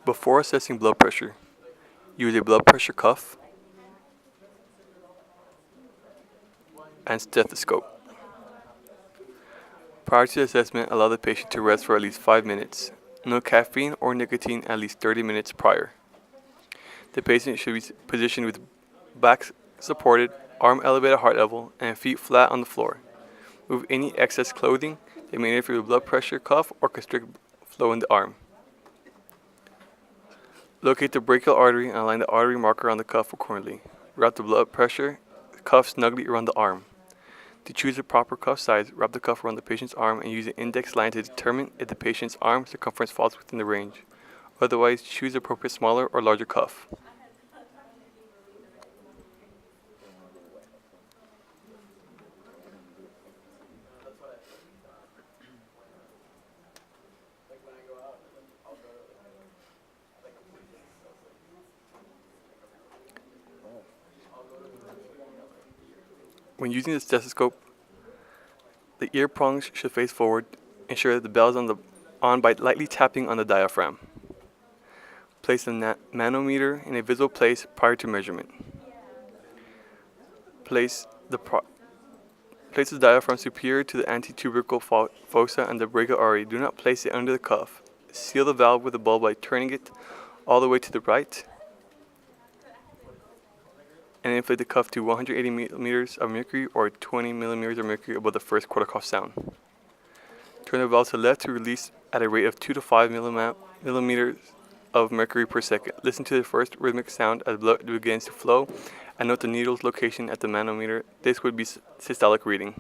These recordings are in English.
Before assessing blood pressure, use a blood pressure cuff and stethoscope. Prior to the assessment, allow the patient to rest for at least 5 minutes. No caffeine or nicotine at least 30 minutes prior. The patient should be positioned with back supported, arm elevated heart level, and feet flat on the floor. Remove any excess clothing that may interfere with blood pressure cuff or constrict flow in the arm. Locate the brachial artery and align the artery marker on the cuff accordingly. Wrap the blood pressure cuff snugly around the arm. To choose the proper cuff size, wrap the cuff around the patient's arm and use an index line to determine if the patient's arm circumference falls within the range. Otherwise, choose the appropriate smaller or larger cuff. When using the stethoscope, the ear prongs should face forward. Ensure that the bell is on by lightly tapping on the diaphragm. Place the manometer in a visible place prior to measurement. Place the diaphragm superior to the antitubercle fossa and the brachial artery. Do not place it under the cuff. Seal the valve with a bulb by turning it all the way to the right and inflate the cuff to 180 millimeters of mercury or 20 millimeters of mercury above the first quarter cuff sound. Turn the valve to the left to release at a rate of 2 to 5 millimeters of mercury per second. Listen to the first rhythmic sound as blood begins to flow and note the needle's location at the manometer. This would be systolic reading.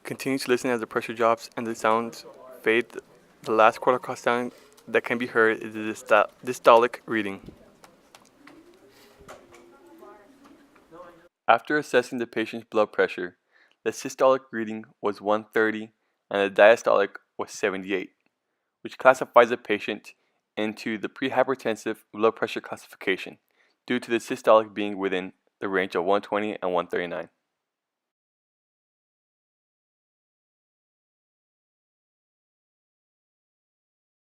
Continue to listen as the pressure drops and the sounds fade. The last quarter cuff sound that can be heard is the systolic reading. After assessing the patient's blood pressure, the systolic reading was 130 and the diastolic was 78, which classifies the patient into the prehypertensive blood pressure classification due to the systolic being within the range of 120 and 139.